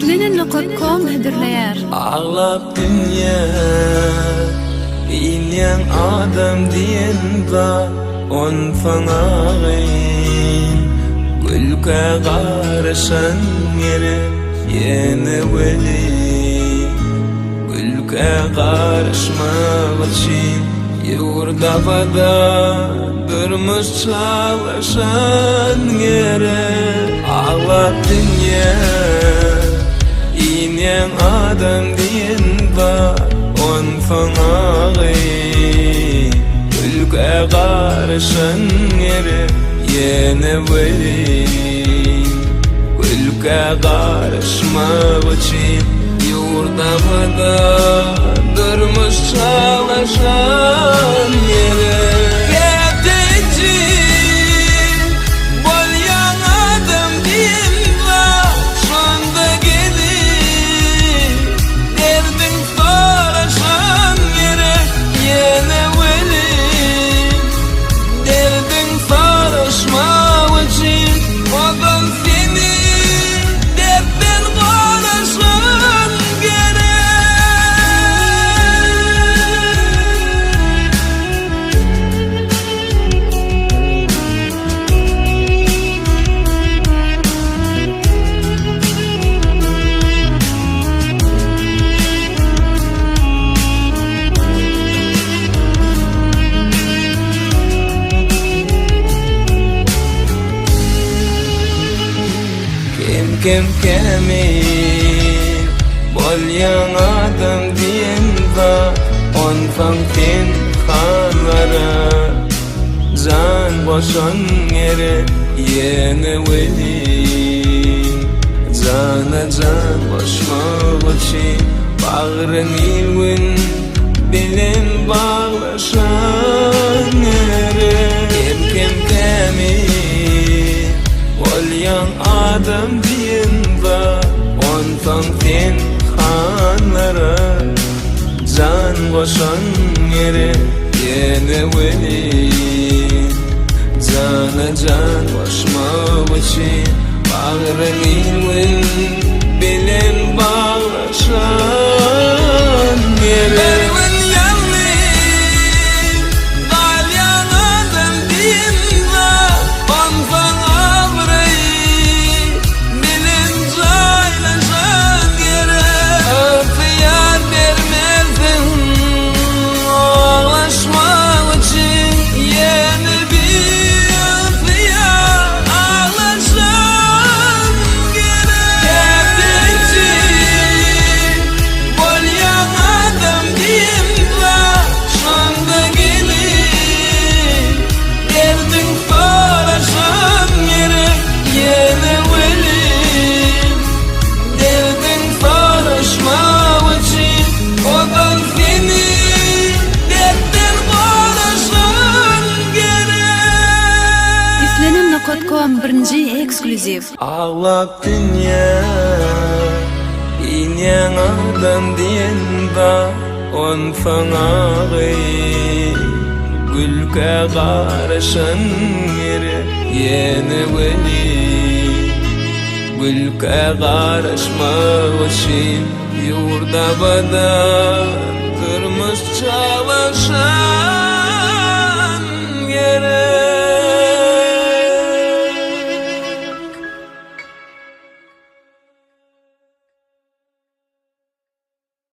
İzlenin.com hederleyer. Ağlap dünya İlyan adam diyen va on fanağın Gülke qarşan yere yeni veli Gülke qarşmak için yurda vada durmuş çalışan yere Ağlap dünya İlyan adam diyen va on fanağın Gülke qarşan yere yeni veli Gülke qarşmak için yurda vada durmuş çalışan yere Getici bolyan adam diyen va sonda gelir Derdin soruşan yere yeni veli Derdin soruşmak için odan seni dertten konuşan gerek Kim kemil bolyan adam diyen va on fankin xanlara Can boşan yere yeni veli Cana can boşmak için bağrın ilvin bilen bağlaşan yere Kim kemil bolyan adam diyen va on fankin xanlara Can boşan yere yeni veli Cana can boşmak için bağrın ilvin bilen bağlaşan yere İzlenin.com birinci ekskluziv. Ağlap dünya İlyan adam diyen va on fanağın Gülke qarşan yere yeni veli Gülke qarşmak için yurda vada durmuş çalışan